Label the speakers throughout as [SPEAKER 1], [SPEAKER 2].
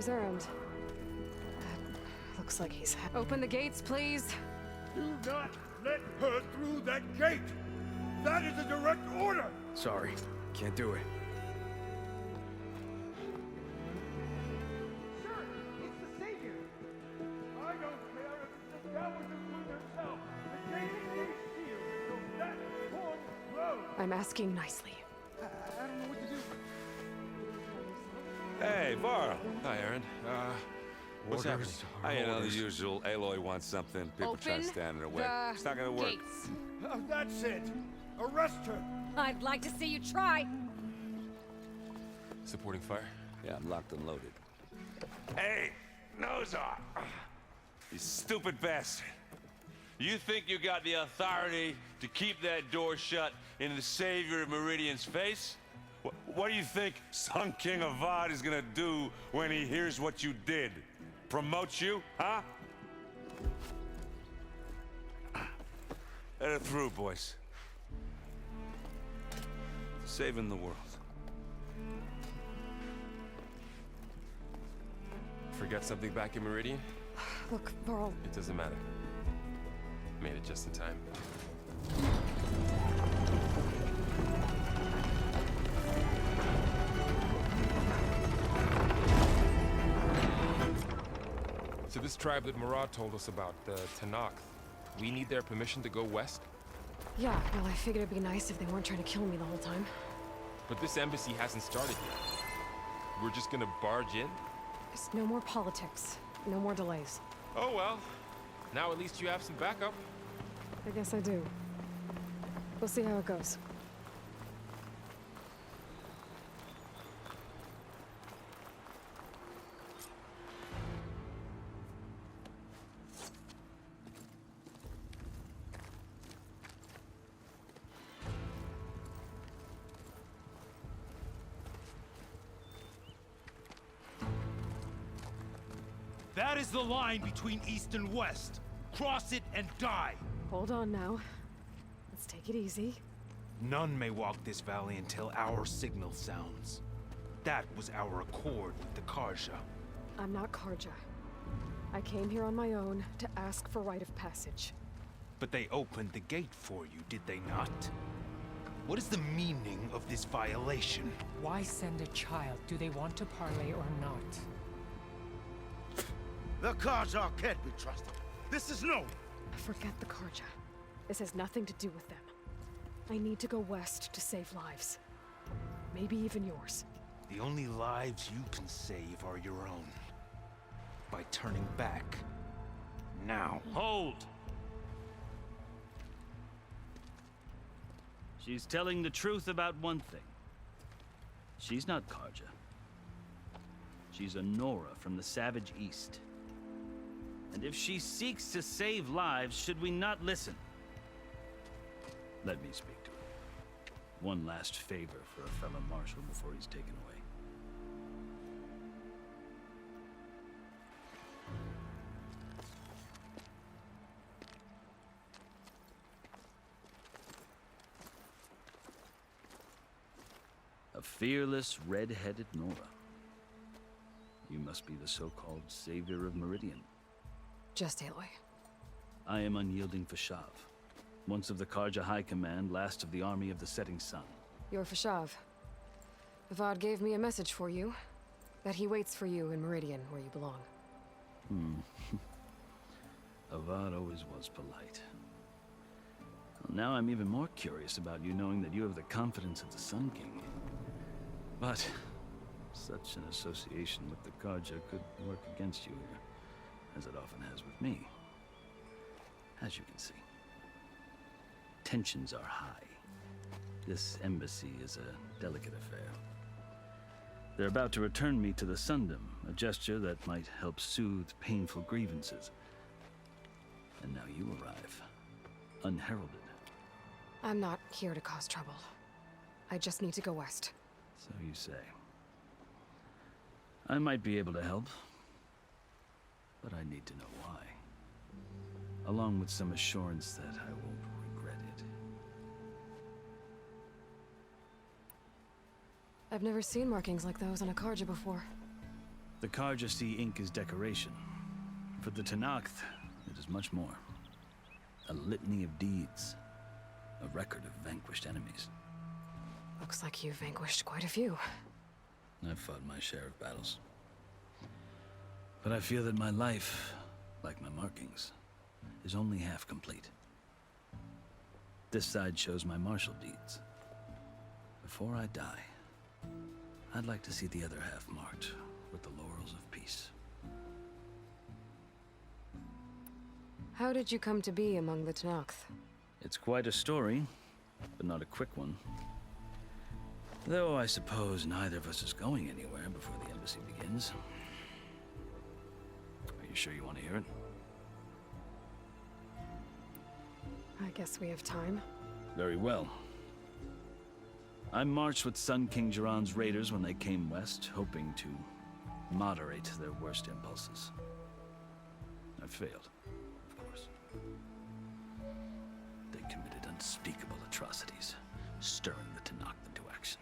[SPEAKER 1] Carja's errand. Looks like he's Open the gates, please.
[SPEAKER 2] Do not let her through that gate! That is a direct order!
[SPEAKER 3] Sorry, can't do it.
[SPEAKER 2] Sir, it's the Savior! I don't care if it's the Galveston Queen herself! The gate is sealed, so that won't close!
[SPEAKER 1] I'm asking nicely.
[SPEAKER 2] I don't know what to do.
[SPEAKER 4] Hey, Varl.
[SPEAKER 5] Hi, Aaron. What's happening?
[SPEAKER 4] You know, the usual. Aloy wants something. People try to
[SPEAKER 1] Open
[SPEAKER 4] stand in her way.
[SPEAKER 1] the
[SPEAKER 4] It's not gonna work.
[SPEAKER 1] gates.
[SPEAKER 2] That's it! Arrest her!
[SPEAKER 1] I'd like to see you try.
[SPEAKER 5] Supporting fire?
[SPEAKER 4] Yeah, I'm locked and loaded. Hey, Nozar! You stupid bastard. You think you got the authority to keep that door shut in the Savior of Meridian's face? What do you think Sun King Avad is gonna do when he hears what you did? Promote you, huh? Let her through, boys. Saving the world.
[SPEAKER 5] Forget something back in Meridian?
[SPEAKER 1] Look, Varl,
[SPEAKER 5] It doesn't matter. Made it just in time. So this tribe that Murad told us about, the Tanakh, we need their permission to go west?
[SPEAKER 1] yeah, well, I figured it'd be nice if they weren't trying to kill me the whole time.
[SPEAKER 5] But this embassy hasn't started yet. We're just gonna barge in?
[SPEAKER 1] There's no more politics. No more delays.
[SPEAKER 5] Oh well. Now at least you have some backup.
[SPEAKER 1] I guess I do. We'll see how it goes.
[SPEAKER 6] That is the line between East and West. Cross it and die.
[SPEAKER 1] Hold on now. Let's take it easy.
[SPEAKER 6] None may walk this valley until our signal sounds. That was our accord with the Carja.
[SPEAKER 1] I'm not Carja. I came here on my own to ask for rite of passage.
[SPEAKER 6] But they opened the gate for you, did they not? What is the meaning of this violation?
[SPEAKER 7] Why send a child? Do they want to parley or not?
[SPEAKER 2] The Carja can't be trusted. This is no.
[SPEAKER 1] Forget the Carja. This has nothing to do with them. I need to go west to save lives. Maybe even yours.
[SPEAKER 6] The only lives you can save are your own. By turning back. Now.
[SPEAKER 8] Hold! She's telling the truth about one thing. She's not Carja. She's a Nora from the Savage East. And if she seeks to save lives, should we not listen? Let me speak to her. One last favor for a fellow marshal before he's taken away. A fearless, red-headed Nora. You must be the so-called Savior of Meridian.
[SPEAKER 1] Just Aloy.
[SPEAKER 8] I am Unyielding Fashav, once of the Carja High Command, last of the Army of the Setting Sun.
[SPEAKER 1] You're Fashav. Avad gave me a message for you. That he waits for you in Meridian, where you belong.
[SPEAKER 8] Avad always was polite. Well, now I'm even more curious about you knowing that you have the confidence of the Sun King. But such an association with the Carja could work against you here, as it often has with me. As you can see, tensions are high. This embassy is a delicate affair. They're about to return me to the Sundom, a gesture that might help soothe painful grievances. And now you arrive, unheralded.
[SPEAKER 1] I'm not here to cause trouble. I just need to go west.
[SPEAKER 8] So you say. I might be able to help, but I need to know why. Along with some assurance that I won't regret it.
[SPEAKER 1] I've never seen markings like those on a Carja before.
[SPEAKER 8] The Karja see ink as decoration. For the Tenakth, it is much more. A litany of deeds. A record of vanquished enemies.
[SPEAKER 1] Looks like you've vanquished quite a few.
[SPEAKER 8] I've fought my share of battles. But I feel that my life, like my markings, is only half complete. This side shows my martial deeds. Before I die, I'd like to see the other half marked with the laurels of peace.
[SPEAKER 1] How did you come to be among the Tenakth?
[SPEAKER 8] It's quite a story, but not a quick one. Though I suppose neither of us is going anywhere before the embassy begins. Are you sure you want to hear it?
[SPEAKER 1] I guess we have time.
[SPEAKER 8] Very well. I marched with Sun King Jiran's raiders when they came west, hoping to moderate their worst impulses. I failed, of course. They committed unspeakable atrocities, stirring the Tenakth into action.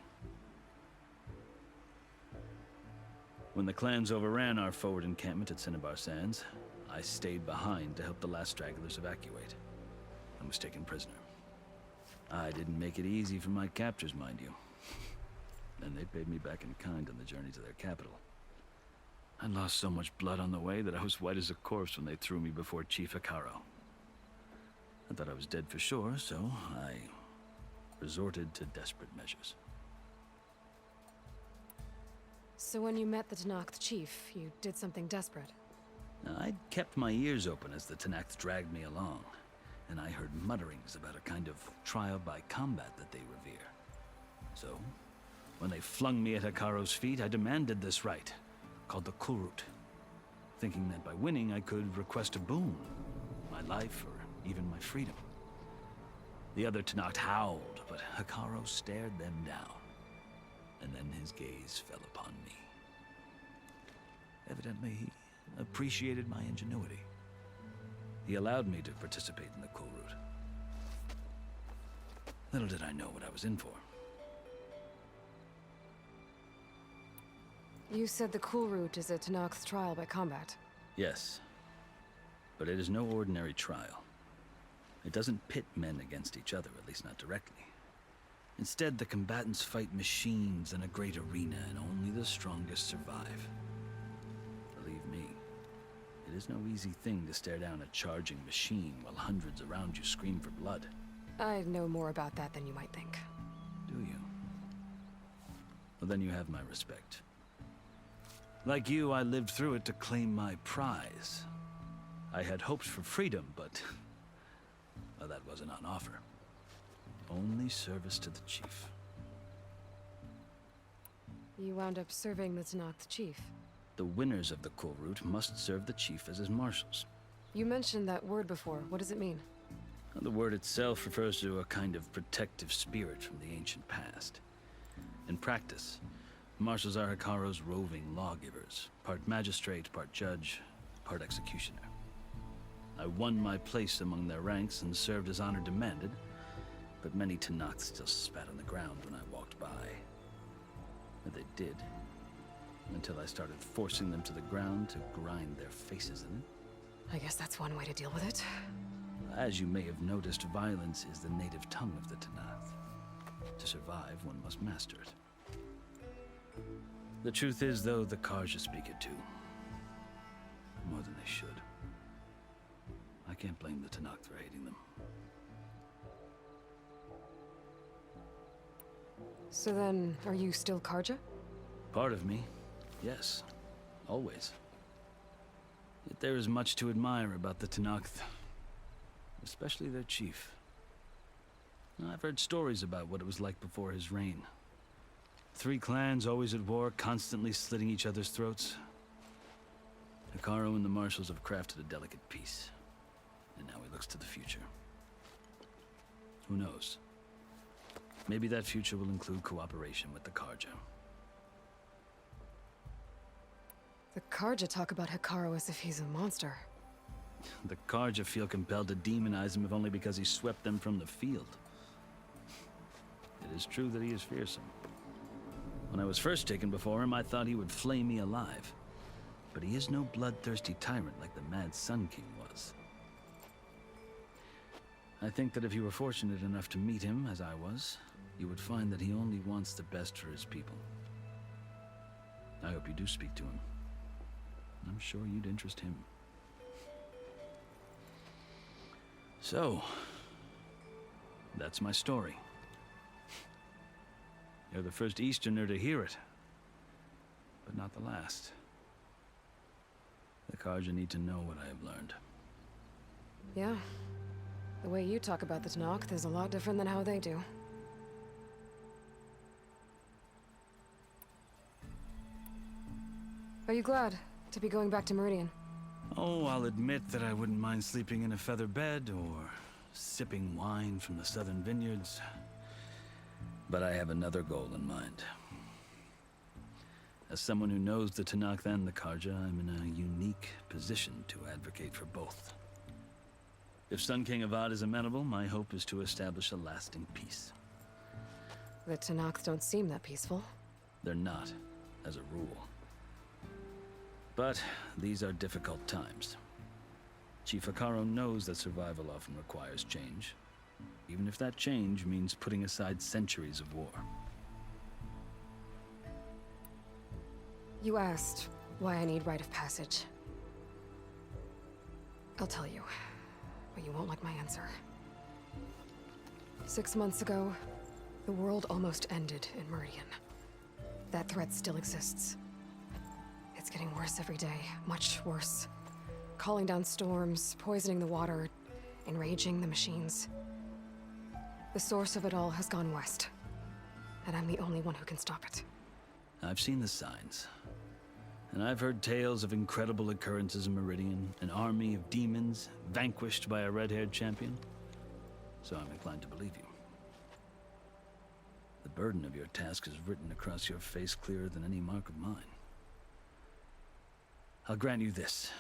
[SPEAKER 8] When the clans overran our forward encampment at Cinnabar Sands, I stayed behind to help the last stragglers evacuate, and was taken prisoner. I didn't make it easy for my captors, mind you. And they paid me back in kind on the journey to their capital. I lost so much blood on the way that I was white as a corpse when they threw me before Chief Hekarro. I thought I was dead for sure, so I resorted to desperate measures.
[SPEAKER 1] So when you met the Tenakth chief, you did something desperate.
[SPEAKER 8] Now, I'd kept my ears open as the Tenakth dragged me along, and I heard mutterings about a kind of trial by combat that they revere. So, when they flung me at Hekarro's feet, I demanded this right, called the Kulrut, thinking that by winning I could request a boon, my life or even my freedom. The other Tenakth howled, but Hekarro stared them down, and then his gaze fell upon me. Evidently, he appreciated my ingenuity. He allowed me to participate in the Kulrut. Little did I know what I was in for.
[SPEAKER 1] You said the Kulrut is a Tenakth trial by combat.
[SPEAKER 8] Yes, but it is no ordinary trial. It doesn't pit men against each other, at least not directly. Instead, the combatants fight machines in a great arena, and only the strongest survive. Believe me, it is no easy thing to stare down a charging machine while hundreds around you scream for blood.
[SPEAKER 1] I know more about that than you might think.
[SPEAKER 8] Do you? Well, then you have my respect. Like you, I lived through it to claim my prize. I had hoped for freedom, but well, that wasn't on offer. Only service to the chief.
[SPEAKER 1] You wound up serving the Tenakth chief.
[SPEAKER 8] The winners of the Kulrut must serve the chief as his marshals.
[SPEAKER 1] You mentioned that word before. What does it mean?
[SPEAKER 8] The word itself refers to a kind of protective spirit from the ancient past. In practice, marshals are Hekarro's roving lawgivers, part magistrate, part judge, part executioner. I won my place among their ranks and served as honor demanded, but many Tenakth still spat on the ground when I walked by. But they did, until I started forcing them to the ground to grind their faces in it.
[SPEAKER 1] I guess that's one way to deal with it.
[SPEAKER 8] As you may have noticed, violence is the native tongue of the Tenakth. To survive, one must master it. The truth is, though, the Karja speak it too. More than they should. I can't blame the Tenakth for hating them.
[SPEAKER 1] So then, are you still Karja?
[SPEAKER 8] Part of me, yes. Always. Yet there is much to admire about the Tenakth. Especially their chief. I've heard stories about what it was like before his reign. 3 clans always at war, constantly slitting each other's throats. Hekarro and the marshals have crafted a delicate peace. And now he looks to the future. Who knows? Maybe that future will include cooperation with the Karja.
[SPEAKER 1] The Karja talk about Hekarro as if he's a monster.
[SPEAKER 8] The Karja feel compelled to demonize him if only because he swept them from the field. It is true that he is fearsome. When I was first taken before him, I thought he would flay me alive. but he is no bloodthirsty tyrant like the Mad Sun King was. I think that if you were fortunate enough to meet him, as I was, you would find that he only wants the best for his people. I hope you do speak to him. I'm sure you'd interest him. So, that's my story. You're the first Easterner to hear it, but not the last. The Carja need to know what I have learned.
[SPEAKER 1] Yeah. The way you talk about the Tenakth is a lot different than how they do. Are you glad to be going back to Meridian?
[SPEAKER 8] Oh, I'll admit that I wouldn't mind sleeping in a feather bed or sipping wine from the southern vineyards. But I have another goal in mind. As someone who knows the Tenakth and the Carja, I'm in a unique position to advocate for both. If Sun King Avad is amenable, my hope is to establish a lasting peace.
[SPEAKER 1] The Tenakth don't seem that peaceful.
[SPEAKER 8] They're not, as a rule. But these are difficult times. Chief Hekarro knows that survival often requires change, even if that change means putting aside centuries of war.
[SPEAKER 1] You asked why I need rite of passage. I'll tell you, but you won't like my answer. 6 months ago, the world almost ended in Meridian. That threat still exists. It's getting worse every day, much worse. Calling down storms, poisoning the water, enraging the machines. The source of it all has gone west, and I'm the only one who can stop it.
[SPEAKER 8] I've seen the signs. And I've heard tales of incredible occurrences in Meridian, an army of demons vanquished by a red-haired champion. So I'm inclined to believe you. The burden of your task is written across your face clearer than any mark of mine. I'll grant you this,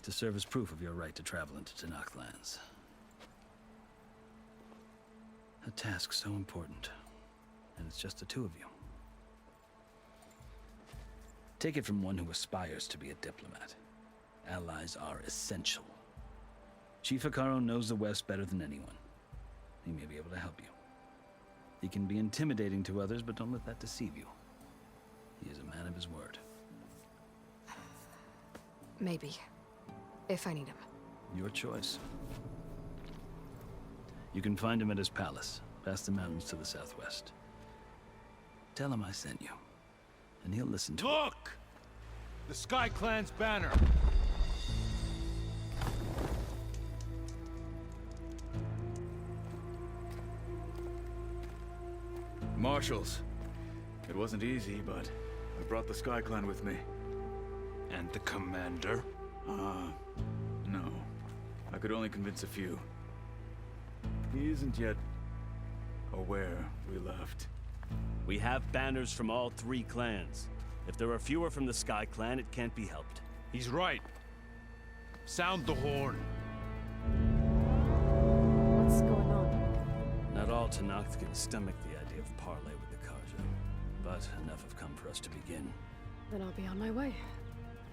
[SPEAKER 8] to serve as proof of your right to travel into Tenakth lands. A task so important, and it's just the two of you. Take it from one who aspires to be a diplomat. Allies are essential. Chief Hekarro knows the West better than anyone. He may be able to help you. He can be intimidating to others, but don't let that deceive you. He is a man of his word.
[SPEAKER 1] Maybe. If I need him.
[SPEAKER 8] Your choice. You can find him at his palace, past the mountains to the southwest. Tell him I sent you, and he'll listen to it.
[SPEAKER 6] Look! The Sky Clan's banner!
[SPEAKER 3] Marshals. It wasn't easy, but I brought the Sky Clan with me.
[SPEAKER 6] And the commander?
[SPEAKER 3] No. I could only convince a few. He isn't yet aware we left.
[SPEAKER 9] We have banners from all 3 clans. If there are fewer from the Sky Clan, it can't be helped.
[SPEAKER 6] He's right. Sound the horn.
[SPEAKER 1] What's going on?
[SPEAKER 8] Not all Tenakth can stomach the idea of parley with the Carja, but enough have come for us to begin.
[SPEAKER 1] Then I'll be on my way.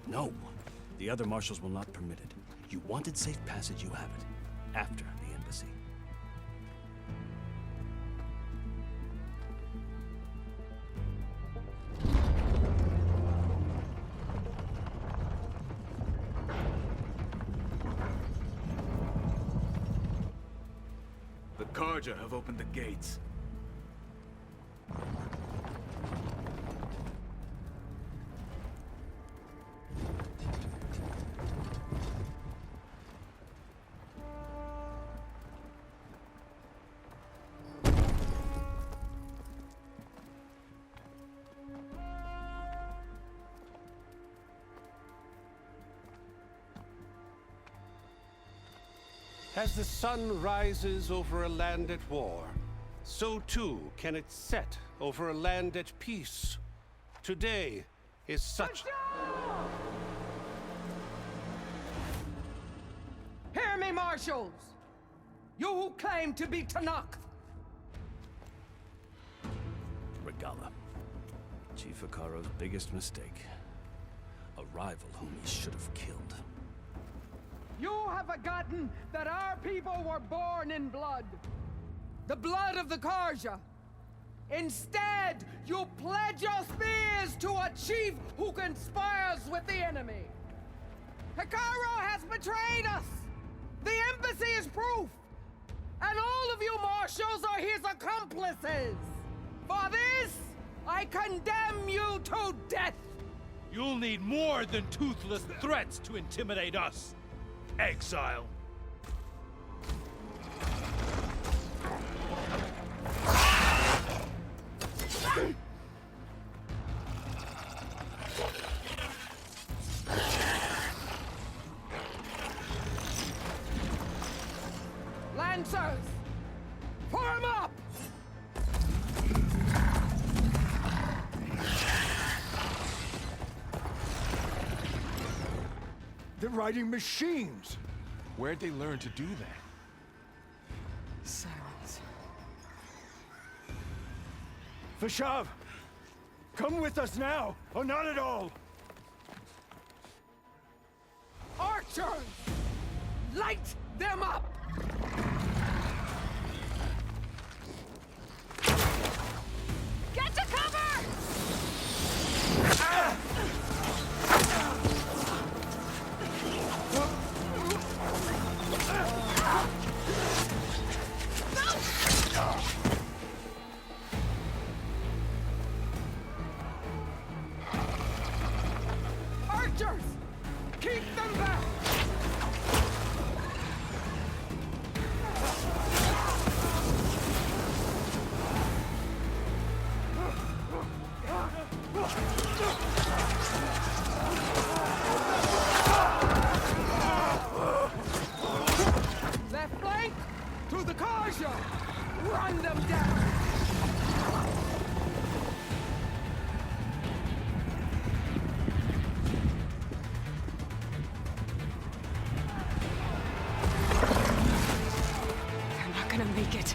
[SPEAKER 9] No, the other marshals will not permit it. You wanted safe passage, you have it. After the embassy.
[SPEAKER 3] The Carja have opened the gates.
[SPEAKER 10] As the sun rises over a land at war, so too can it set over a land at peace. Today is such...
[SPEAKER 7] Hear me, marshals! You who claim to be Tenakth!
[SPEAKER 8] Regalla. Chief Hekarro's biggest mistake.
[SPEAKER 9] a rival whom he should have killed.
[SPEAKER 7] You have forgotten that our people were born in blood. The blood of the Karja. Instead, you pledge your spears to a chief who conspires with the enemy. Hekarro has betrayed us! The embassy is proof! And all of you marshals are his accomplices! For this, I condemn you to death!
[SPEAKER 6] You'll need more than toothless threats to intimidate us. Exile.
[SPEAKER 7] Lancers! Form up!
[SPEAKER 2] They're riding machines!
[SPEAKER 5] Where'd they learn to do that?
[SPEAKER 1] Silence.
[SPEAKER 2] Vashav! Come with us now, or not at all!
[SPEAKER 7] Archers! Light them up!
[SPEAKER 1] Get to cover!
[SPEAKER 7] Archers! Keep them back! Left flank! To the Karja! Run them down!
[SPEAKER 1] They're not gonna make it.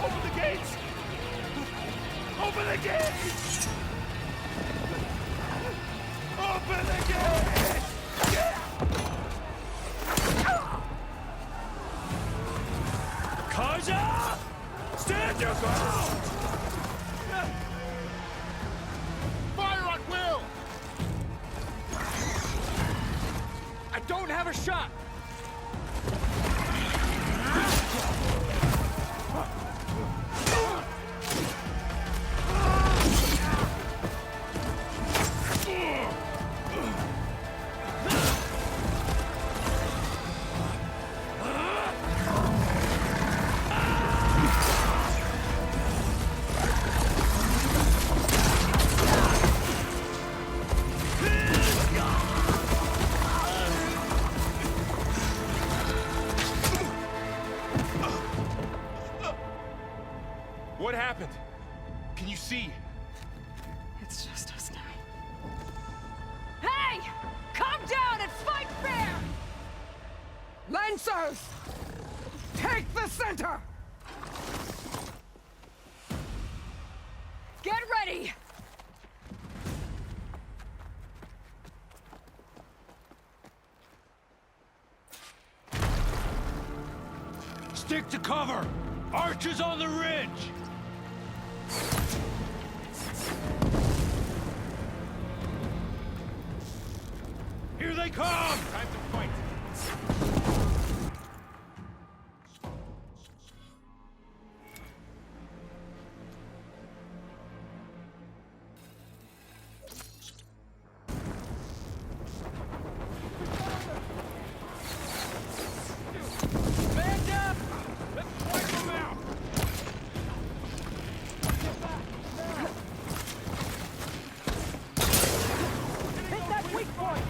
[SPEAKER 2] Open the gates! Open the gates! Open the gates!
[SPEAKER 6] Karja! Stand your ground!
[SPEAKER 2] Fire at will! I don't have a shot!
[SPEAKER 5] What happened? Can you see?
[SPEAKER 1] It's just us now.
[SPEAKER 7] Hey! Come down and fight fair! Lancers! Take the center!
[SPEAKER 1] Get ready!
[SPEAKER 6] Stick to cover! Archers on the ridge! Here they come! Time to fight!
[SPEAKER 7] Stand up! Let's wipe them out! Hit that weak point!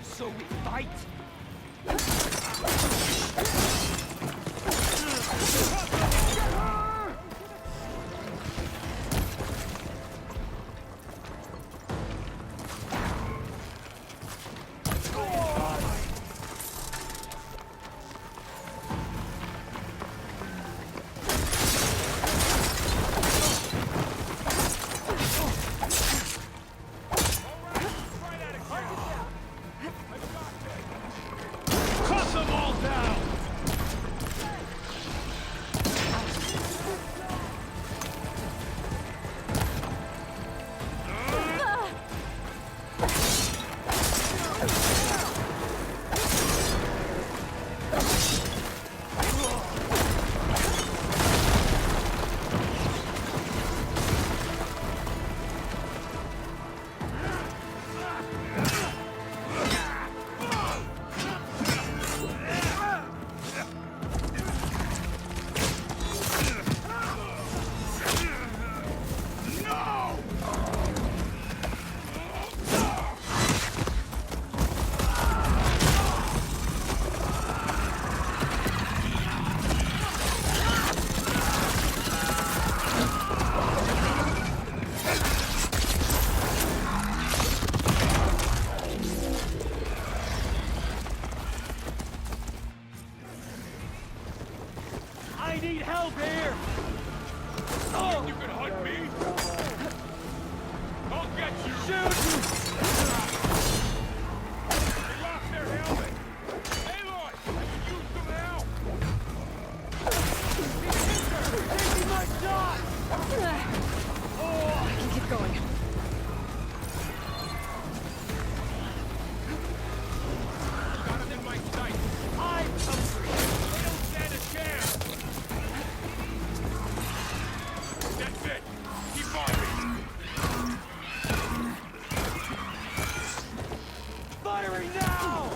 [SPEAKER 7] So we fight?
[SPEAKER 2] Cut them all down! I need help here! Oh!
[SPEAKER 4] You can hunt me? I'll get you!
[SPEAKER 2] Shoot!
[SPEAKER 4] They lost their helmet! Aloy! I can use some help!
[SPEAKER 2] Taking my shot!
[SPEAKER 1] Oh, I can keep going.
[SPEAKER 4] Got him in my sight!
[SPEAKER 2] I'm hungry!
[SPEAKER 4] They don't stand a chance! That's it! Keep on me!
[SPEAKER 2] Firing now!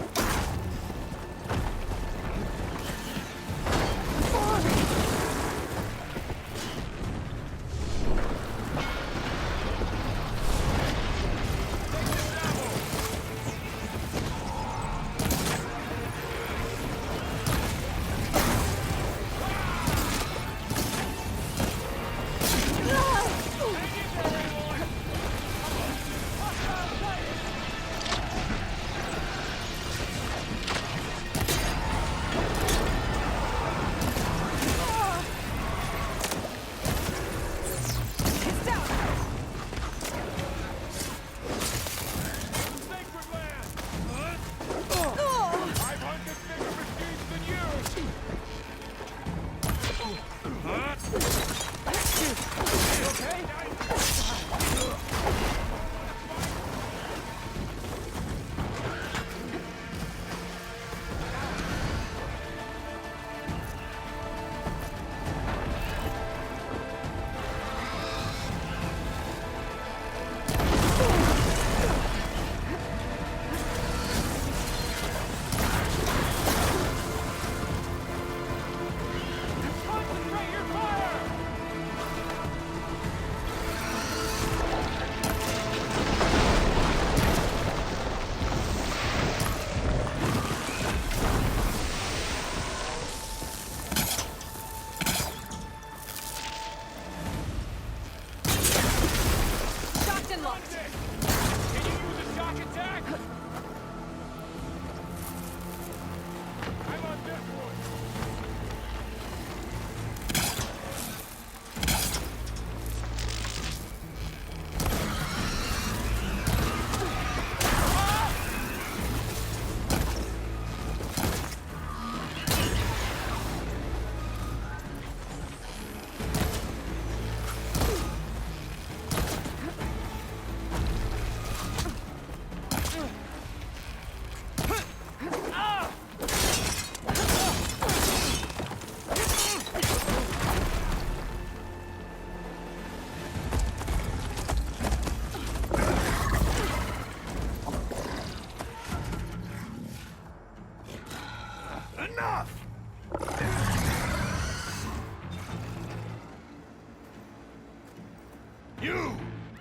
[SPEAKER 2] You!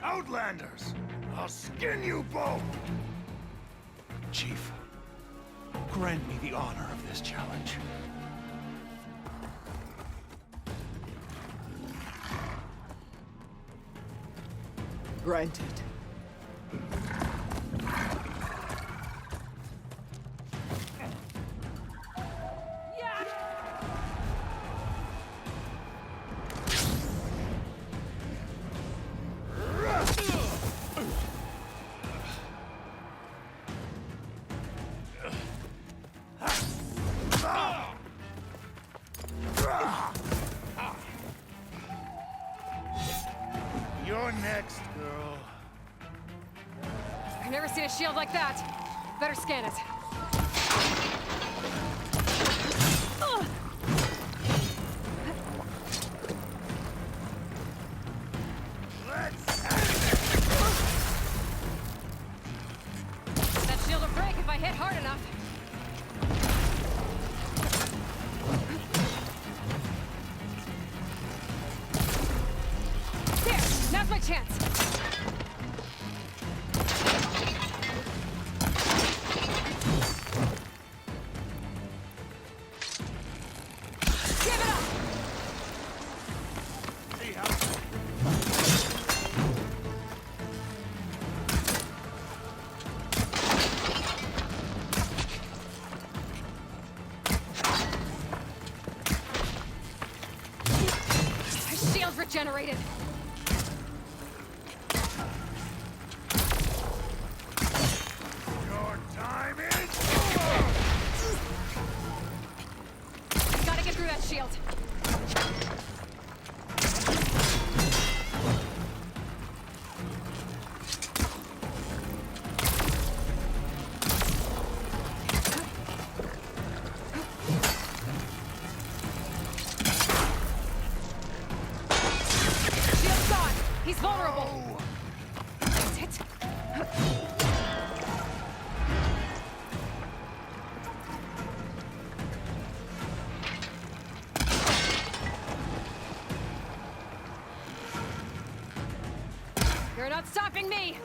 [SPEAKER 2] Outlanders! I'll skin you both!
[SPEAKER 6] Chief, grant me the honor of this challenge.
[SPEAKER 7] Granted.
[SPEAKER 2] You're next, girl.
[SPEAKER 1] I've never seen a shield like that. Better scan it. Ugh. That shield will break if I hit hard enough. There, now's my chance. Give it up!
[SPEAKER 2] See how...
[SPEAKER 1] My shield regenerated.
[SPEAKER 2] Your time is
[SPEAKER 1] Gotta get through that shield. Shield's gone. He's vulnerable. That's it. You're not stopping me!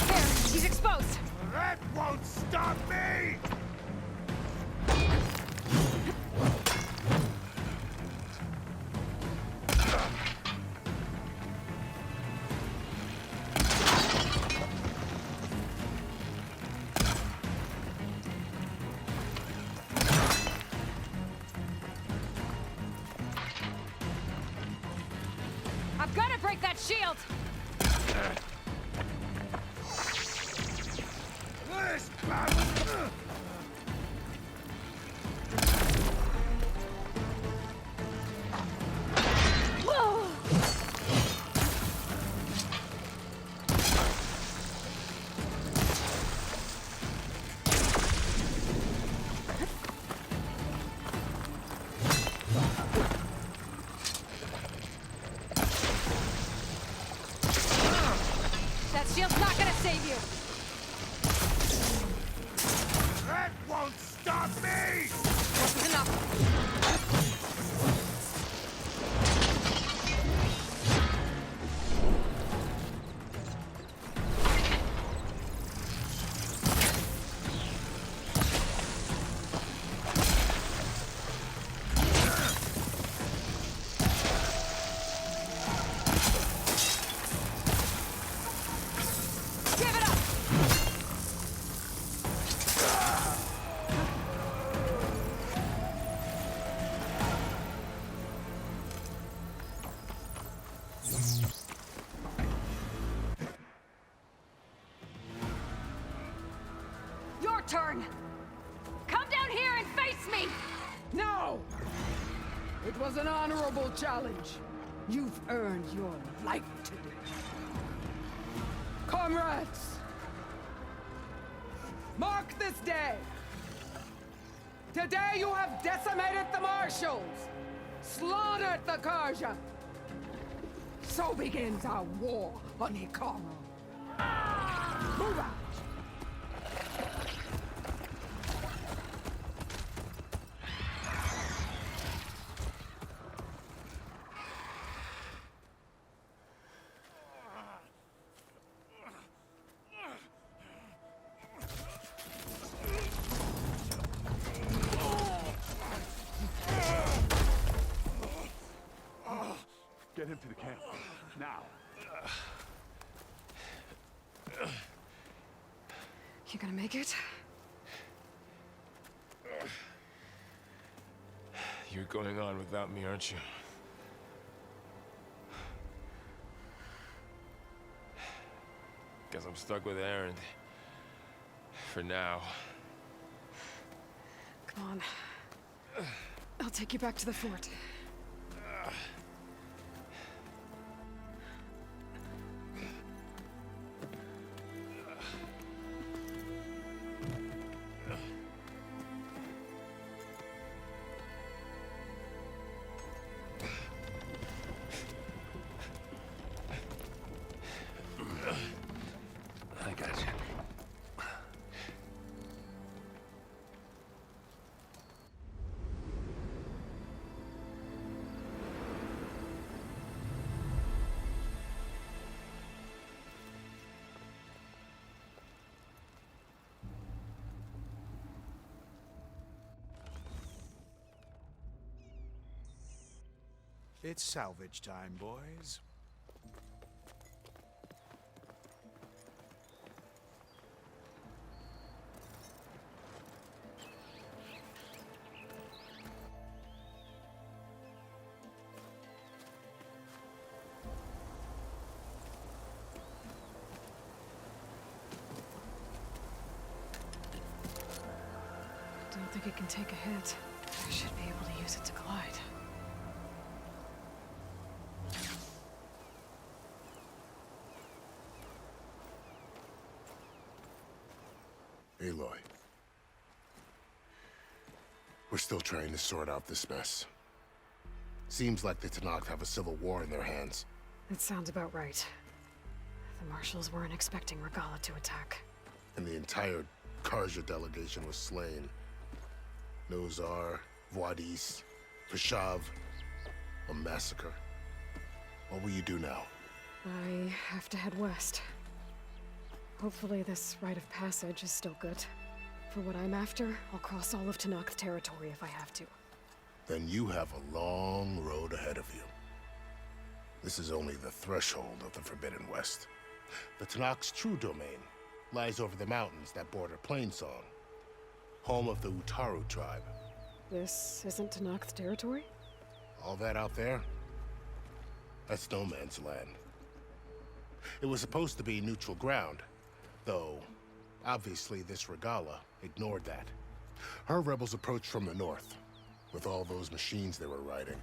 [SPEAKER 1] There, he's exposed!
[SPEAKER 2] That won't stop me!
[SPEAKER 1] I'm gonna break that shield!
[SPEAKER 2] This battle...
[SPEAKER 1] Whoa! That shield's not gonna save you!
[SPEAKER 2] That won't stop me!
[SPEAKER 1] This is enough. Give it up! Your turn! Come down here and face me!
[SPEAKER 7] No! It was an honorable challenge. You've earned your life today. Comrades! Mark this day! Today you have decimated the Marshals! Slaughtered the Karja! So begins our war on Hikaru. Move out!
[SPEAKER 2] Get him to the camp. Now.
[SPEAKER 1] You gonna make it?
[SPEAKER 5] You're going on without me, aren't you? Guess I'm stuck with Aaron. For now.
[SPEAKER 1] Come on. I'll take you back to the fort.
[SPEAKER 6] I got you.
[SPEAKER 11] It's salvage time, boys.
[SPEAKER 1] Don't think it can take a hit. I should be able to use it to glide.
[SPEAKER 12] Aloy. We're still trying to sort out this mess. Seems like the Tenakth have a civil war in their hands.
[SPEAKER 1] That sounds about right. The Marshals weren't expecting Regalla to attack.
[SPEAKER 12] And the entire Karja delegation was slain. Nozar, Vuadis, Fashav. A massacre. What will you do now?
[SPEAKER 1] I have to head west. Hopefully this rite of passage is still good. For what I'm after, I'll cross all of Tenakth territory if I have to.
[SPEAKER 12] Then you have a long road ahead of you. This is only the threshold of the Forbidden West. The Tenakth's true domain lies over the mountains that border Plainsong, home of the Utaru tribe.
[SPEAKER 1] This isn't Tenakth territory?
[SPEAKER 12] All that out there? That's no man's land. It was supposed to be neutral ground, though obviously this Regalla ignored that. Her rebels approached from the north. With all those machines they were riding,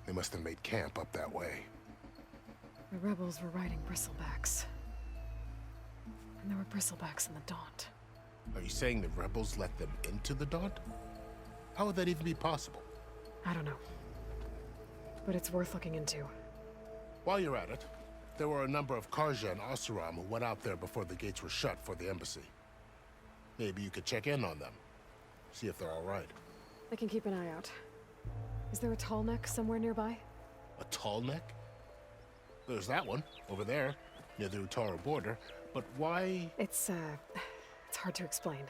[SPEAKER 12] they must have made camp up that way.
[SPEAKER 1] The rebels were riding bristlebacks. And there were bristlebacks in the Daunt.
[SPEAKER 12] Are you saying the rebels let them into the Daunt? How would that even be possible?
[SPEAKER 1] I don't know. But it's worth looking into.
[SPEAKER 12] While you're at it, there were a number of Karja and Oseram who went out there before the gates were shut for the embassy. Maybe you could check in on them. See if they're all right.
[SPEAKER 1] I can keep an eye out. Is there a tall neck somewhere nearby?
[SPEAKER 12] A tall neck? There's that one, over there, near the Utaru border. But why?
[SPEAKER 1] It's hard to explain.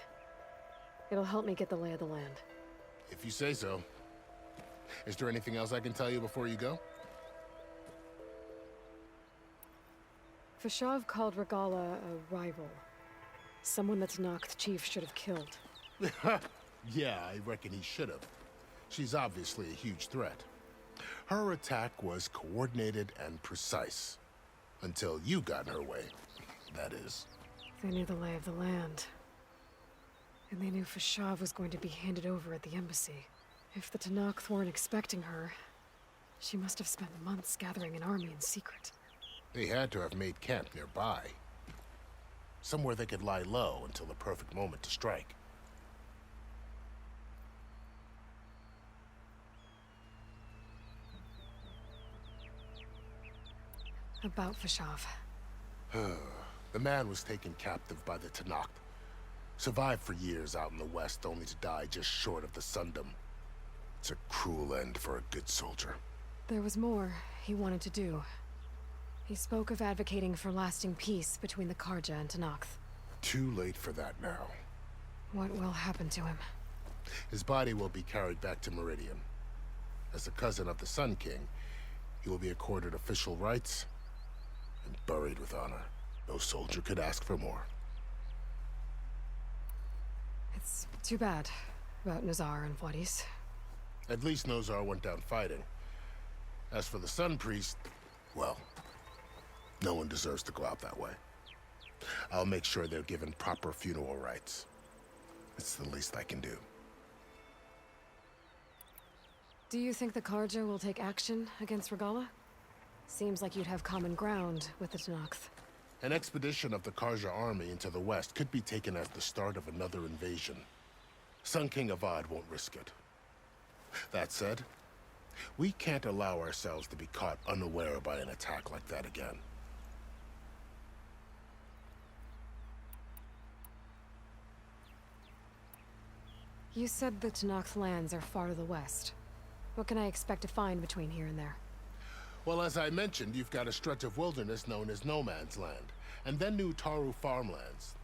[SPEAKER 1] It'll help me get the lay of the land.
[SPEAKER 12] If you say so. Is there anything else I can tell you before you go?
[SPEAKER 1] Fashav called Regalla a rival. Someone that Tenakth chief should have killed.
[SPEAKER 12] Yeah, I reckon he should have. She's obviously a huge threat. Her attack was coordinated and precise. Until you got in her way, that is.
[SPEAKER 1] They knew the lay of the land. And they knew Fashav was going to be handed over at the embassy. If the Tenakth weren't expecting her, she must have spent months gathering an army in secret.
[SPEAKER 12] They had to have made camp nearby. Somewhere they could lie low until the perfect moment to strike.
[SPEAKER 1] About Fashav.
[SPEAKER 12] The man was taken captive by the Tenakth. Survived for years out in the west, only to die just short of the Sundom. It's a cruel end for a good soldier.
[SPEAKER 1] There was more he wanted to do. He spoke of advocating for lasting peace between the Karja and Tenakth.
[SPEAKER 12] Too late for that now.
[SPEAKER 1] What will happen to him?
[SPEAKER 12] His body will be carried back to Meridian. As a cousin of the Sun King, he will be accorded official rights and buried with honor. No soldier could ask for more.
[SPEAKER 1] It's too bad about Nazar and Wadis.
[SPEAKER 12] At least Nozar went down fighting. As for the Sun Priest, well, no one deserves to go out that way. I'll make sure they're given proper funeral rites. It's the least I can do.
[SPEAKER 1] Do you think the Karja will take action against Regalla? Seems like you'd have common ground with the Tenakth.
[SPEAKER 12] An expedition of the Karja army into the west could be taken as the start of another invasion. Sun King Avad won't risk it. That said, we can't allow ourselves to be caught unaware by an attack like that again.
[SPEAKER 1] You said the Tenakth lands are far to the west. What can I expect to find between here and there?
[SPEAKER 12] Well, as I mentioned, you've got a stretch of wilderness known as No Man's Land, and then New Taru farmlands.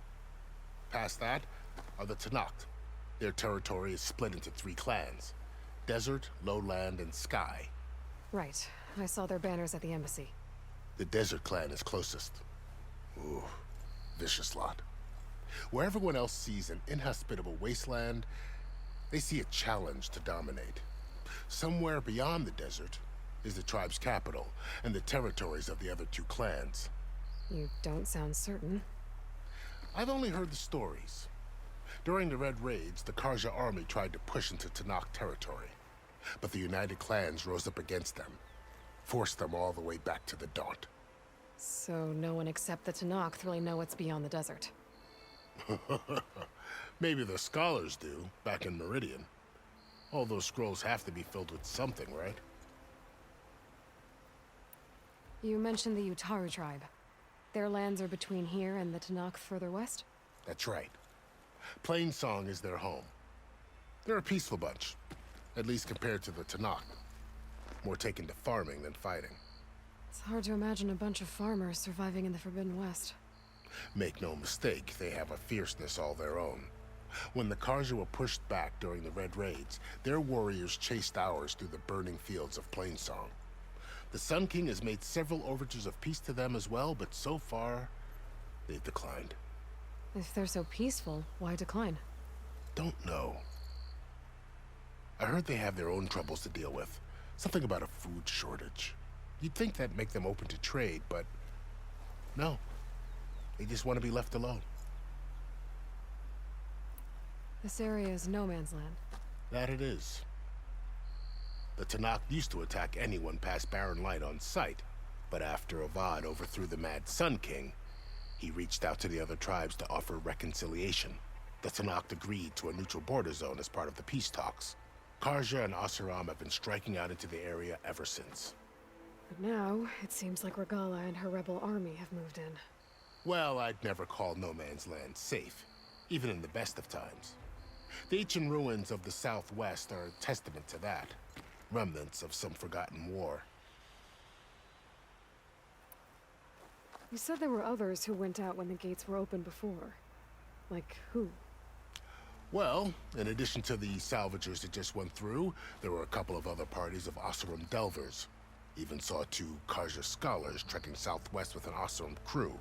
[SPEAKER 12] Past that are the Tenakth. Their territory is split into 3 clans: Desert, Lowland, and Sky.
[SPEAKER 1] Right. I saw their banners at the embassy.
[SPEAKER 12] The Desert clan is closest. Ooh, vicious lot. Where everyone else sees an inhospitable wasteland, they see a challenge to dominate. Somewhere beyond the desert is the tribe's capital and the territories of the other 2 clans.
[SPEAKER 1] You don't sound certain.
[SPEAKER 12] I've only heard the stories. During the Red Raids, the Karja army tried to push into Tenakth territory, but the United Clans rose up against them, forced them all the way back to the Daunt.
[SPEAKER 1] So no one except the Tenakth really know what's beyond the desert.
[SPEAKER 12] Maybe the scholars do, back in Meridian. All those scrolls have to be filled with something, right?
[SPEAKER 1] You mentioned the Utaru tribe. Their lands are between here and the Tenakth further west?
[SPEAKER 12] That's right. Plainsong is their home. They're a peaceful bunch, at least compared to the Tenakth. More taken to farming than fighting.
[SPEAKER 1] It's hard to imagine a bunch of farmers surviving in the Forbidden West.
[SPEAKER 12] Make no mistake, they have a fierceness all their own. When the Karja were pushed back during the Red Raids, their warriors chased ours through the burning fields of Plainsong. The Sun King has made several overtures of peace to them as well, but so far, they've declined.
[SPEAKER 1] If they're so peaceful, why decline?
[SPEAKER 12] Don't know. I heard they have their own troubles to deal with. Something about a food shortage. You'd think that'd make them open to trade, but no. They just want to be left alone.
[SPEAKER 1] This area is no man's land.
[SPEAKER 12] That it is. The Tenakth used to attack anyone past Barren Light on sight, but after Avad overthrew the Mad Sun King, he reached out to the other tribes to offer reconciliation. The Tenakth agreed to a neutral border zone as part of the peace talks. Karja and Oseram have been striking out into the area ever since.
[SPEAKER 1] But now, it seems like Regalla and her rebel army have moved in.
[SPEAKER 12] Well, I'd never call No Man's Land safe, even in the best of times. The ancient ruins of the Southwest are a testament to that. Remnants of some forgotten war.
[SPEAKER 1] You said there were others who went out when the gates were open before. Like who?
[SPEAKER 12] Well, in addition to the salvagers that just went through, there were a couple of other parties of Oseram delvers. Even saw 2 Karja scholars trekking southwest with an Oseram crew.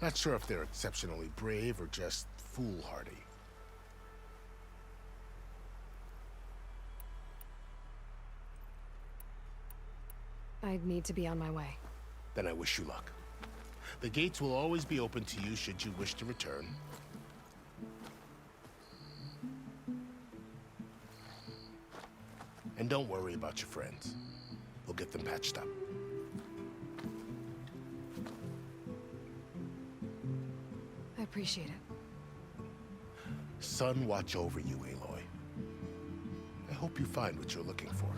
[SPEAKER 12] Not sure if they're exceptionally brave or just foolhardy.
[SPEAKER 1] I'd need to be on my way.
[SPEAKER 12] Then I wish you luck. The gates will always be open to you should you wish to return. And don't worry about your friends. We'll get them patched up.
[SPEAKER 1] I appreciate it.
[SPEAKER 12] Sun watch over you, Aloy. I hope you find what you're looking for.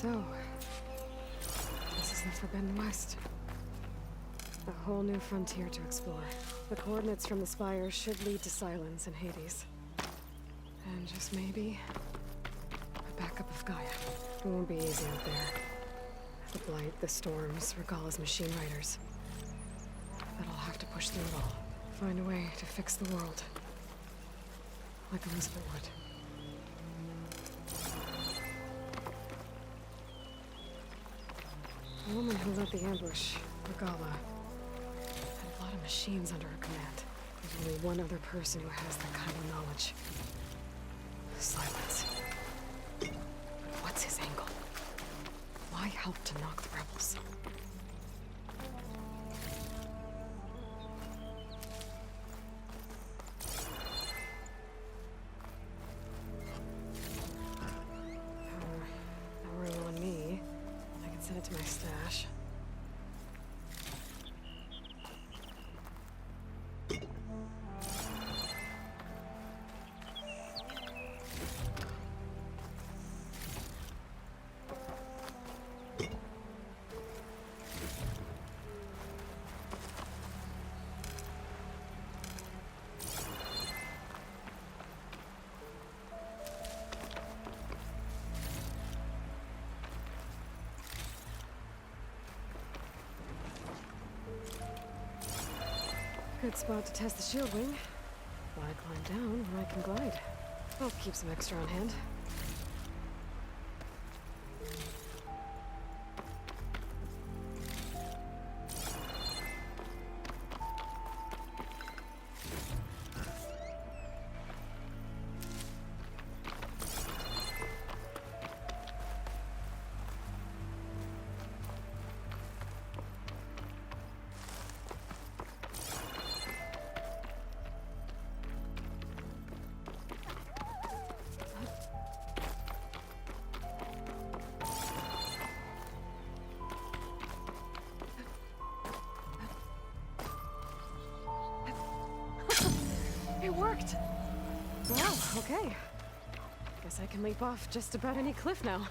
[SPEAKER 1] So, this is the Forbidden West. A whole new frontier to explore. The coordinates from the spire should lead to Silence and Hades. And just maybe, a backup of Gaia. It won't be easy out there. The Blight, the Storms, Regalla's machine riders. But I'll have to push through it all. Find a way to fix the world. Like Elizabeth would. The woman who led the ambush, Regalla, had a lot of machines under her command. There's only one other person who has that kind of knowledge. Silence. But what's his angle? Why help to knock the rebels? No room on me. I can send it to my stash. Good spot to test the shield wing. Why climb down when I can glide? I'll keep some extra on hand. It worked! Wow, okay. Guess I can leap off just about any cliff now.